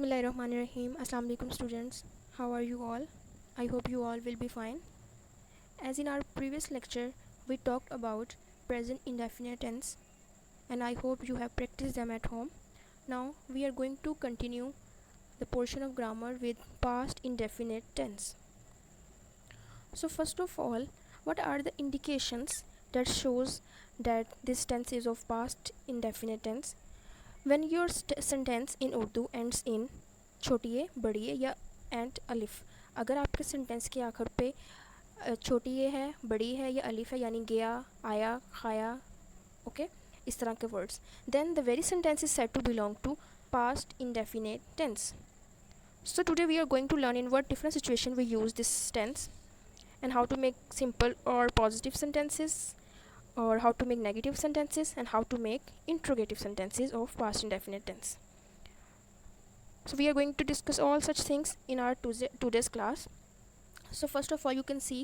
Bismillahirrahmanirrahim. Assalamu alaikum students. How are you all? I hope you all will be fine. As in our previous lecture, we talked about present indefinite tense and I hope you have practiced them at home. Now we are going to continue the portion of grammar with past indefinite tense. So first of all, what are the indications that shows that this tense is of past indefinite tense? When your sentence in Urdu ends in छोटी ए बड़ी ए या and अलिफ, अगर आपके sentence के आखिर पे छोटी ए है, बड़ी है या अलिफ है, यानी गया, आया, खाया, ओके, इस तरह के words, then the very sentence is said to belong to past indefinite tense. So today we are going to learn in what different situation we use this tense and how to make simple or positive sentences, or how to make negative sentences, and how to make interrogative sentences of past indefinite tense. So we are going to discuss all such things in our today's class. So first of all, you can see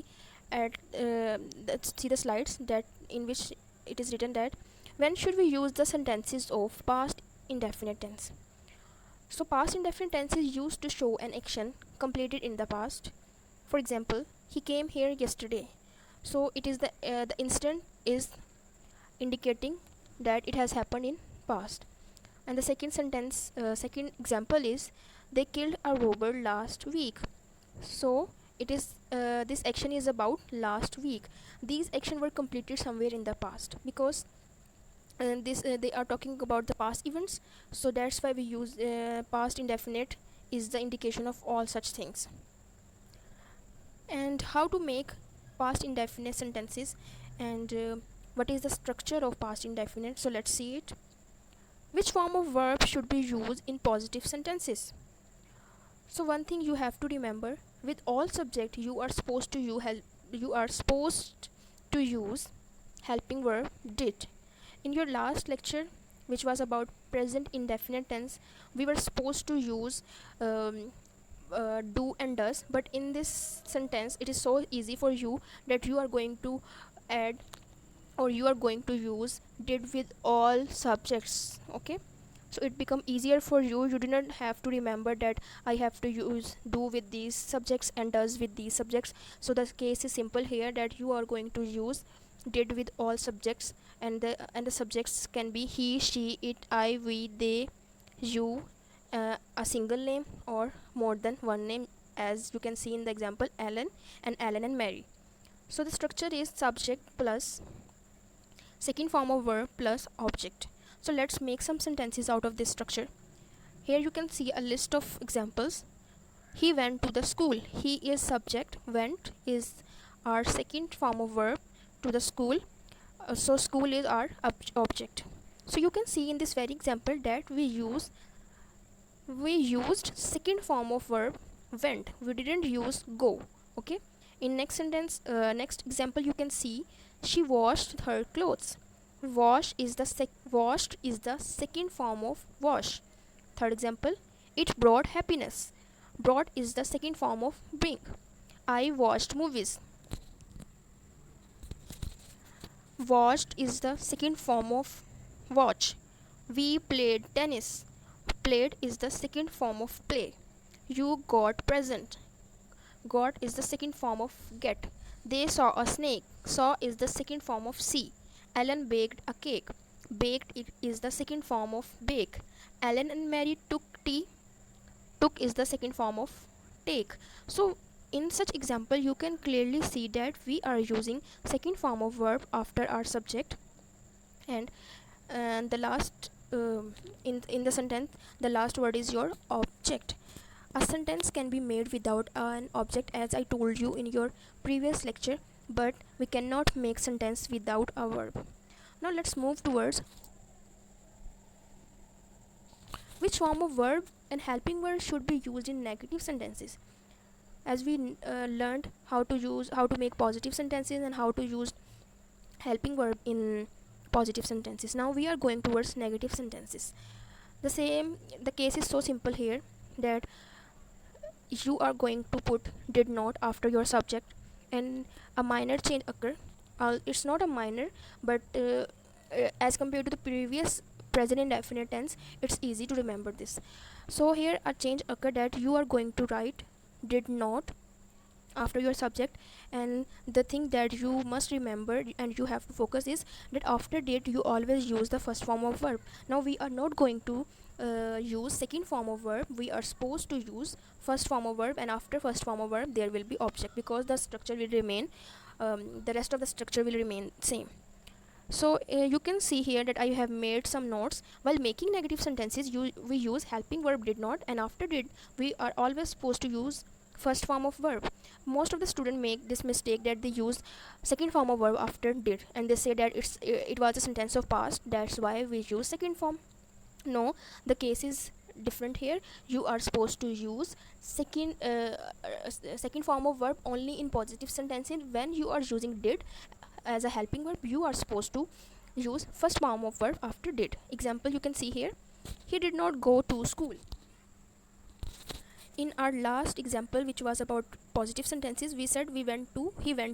at see the slides that in which it is written that when should we use the sentences of past indefinite tense. So past indefinite tense is used to show an action completed in the past. For example, he came here yesterday. So it is the instant is indicating that it has happened in past. And the second sentence, second example is they killed a robber last week. So it is this action is about last week. These actions were completed somewhere in the past because this they are talking about the past events. So that's why we use past indefinite is the indication of all such things. And how to make past indefinite sentences, and what is the structure of past indefinite. So let's see it. Which form of verb should be used in positive sentences? So one thing you have to remember, with all subject you are supposed to use helping verb did. In your last lecture, which was about present indefinite tense, we were supposed to use do and does, but in this sentence it is so easy for you that you are going to add, or you are going to use did with all subjects. Okay, so it become easier for you. You do not have to remember that I have to use do with these subjects and does with these subjects. So the case is simple here, that you are going to use did with all subjects, and the subjects can be he, she, it, I, we, they, you, a single name or more than one name, as you can see in the example Alan and Mary. So the structure is subject plus second form of verb plus object. So let's make some sentences out of this structure. Here you can see a list of examples. He went to the school. He is subject, went is our second form of verb to the school. So school is our object. So you can see in this very example that we used second form of verb went. We didn't use go. Okay, in next sentence, next example, you can see she washed her clothes. Washed is the second form of wash. Third example, it brought happiness. Brought is the second form of bring. I watched movies. Watched is the second form of watch. We played tennis. Played is the second form of play. You got present. Got is the second form of get. They saw a snake. Saw is the second form of see. Alan baked a cake. Baked is the second form of bake. Alan and Mary took tea. Took is the second form of take. So in such example, you can clearly see that we are using second form of verb after our subject, and the last in the sentence, the last word is your object. A sentence can be made without an object, as I told you in your previous lecture, but we cannot make sentence without a verb. Now let's move towards which form of verb and helping word should be used in negative sentences. As we learned how to make positive sentences and how to use helping verb in positive sentences, now we are going towards negative sentences. The case is so simple here, that you are going to put did not after your subject, and a minor change occur. It's not a minor, but as compared to the previous present indefinite tense, it's easy to remember this. So here a change occurred that you are going to write did not after your subject, and the thing that you must remember and you have to focus is that after did you always use the first form of verb. Now we are not going to use second form of verb, we are supposed to use first form of verb, and after first form of verb there will be object, because the structure will remain the rest of the structure will remain same. So you can see here that I have made some notes. While making negative sentences, we use helping verb did not, and after did we are always supposed to use first form of verb. Most of the students make this mistake that they use second form of verb after did, and they say that it was a sentence of past, that's why we use second form. No, the case is different here. You are supposed to use second form of verb only in positive sentences. When you are using did as a helping verb, you are supposed to use first form of verb after did. Example you can see here, he did not go to school. In our last example, which was about positive sentences, we said he went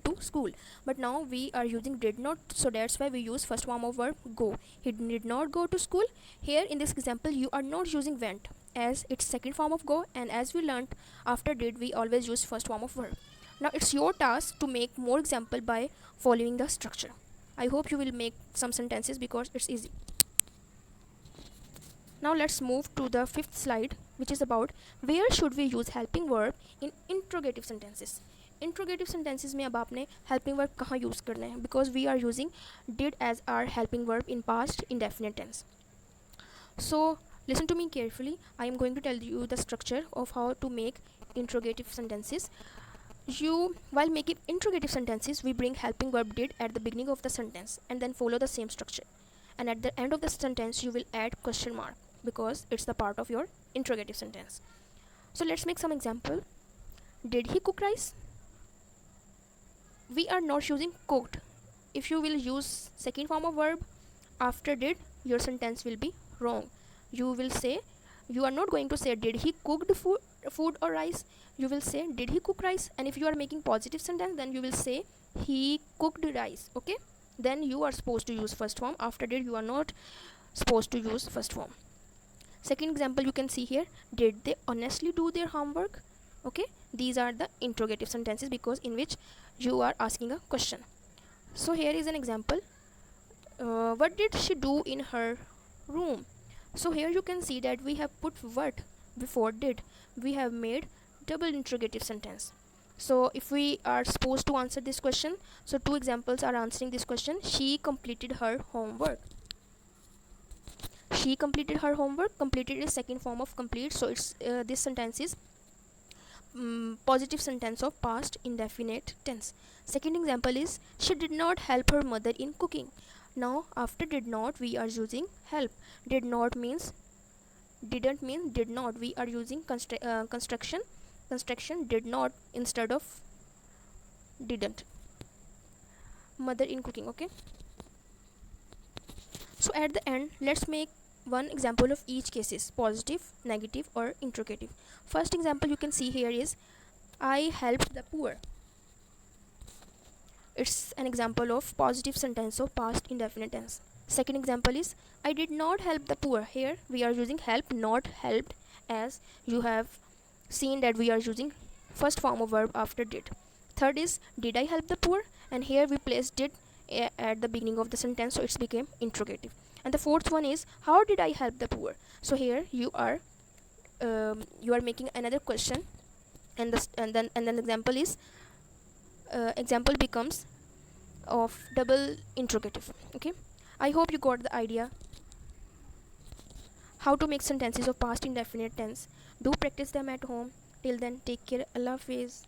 to school, but now we are using did not, so that's why we use first form of verb go. He did not go to school. Here in this example you are not using went, as it's second form of go, and as we learned, after did we always use first form of verb. Now it's your task to make more example by following the structure. I hope you will make some sentences because it's easy. Now let's move to the fifth slide, which is about where should we use helping verb in interrogative sentences. Interrogative sentences में अब आपने helping verb कहाँ use करना है, because we are using did as our helping verb in past indefinite tense. So listen to me carefully. I am going to tell you the structure of how to make interrogative sentences. While making interrogative sentences, we bring helping verb did at the beginning of the sentence and then follow the same structure, and at the end of the sentence you will add question mark, because it's the part of your interrogative sentence. So let's make some example. Did he cook rice? We are not using cooked. If you will use second form of verb after did, your sentence will be wrong. You are not going to say did he cooked food or rice. You will say did he cook rice, and if you are making positive sentence, then you will say he cooked rice. Okay, then you are supposed to use first form. After did you are not supposed to use first form. Second example you can see here, did they honestly do their homework? Okay, these are the interrogative sentences, because in which you are asking a question. So here is an example. What did she do in her room? So here you can see that we have put what before did. We have made double interrogative sentence. So if we are supposed to answer this question, so two examples are answering this question. She completed her homework. She completed her homework. Completed is second form of complete, so it's this sentence is positive sentence of past indefinite tense. Second example is she did not help her mother in cooking. Now after did not we are using help. Did not means didn't mean did not. We are using construction did not instead of didn't. Mother in cooking. Okay, so at the end let's make one example of each cases, positive, negative or interrogative. First example you can see here is I helped the poor. It's an example of positive sentence of past indefinite tense. Second example is I did not help the poor. Here we are using help, not helped, as you have seen that we are using first form of verb after did. Third is did I help the poor, and here we placed did at the beginning of the sentence, so it's became interrogative. And the fourth one is how did I help the poor. So here you are making another question, and then example is example becomes of double interrogative. Okay, I hope you got the idea how to make sentences of past indefinite tense. Do practice them at home. Till then, take care. Allah Hafiz.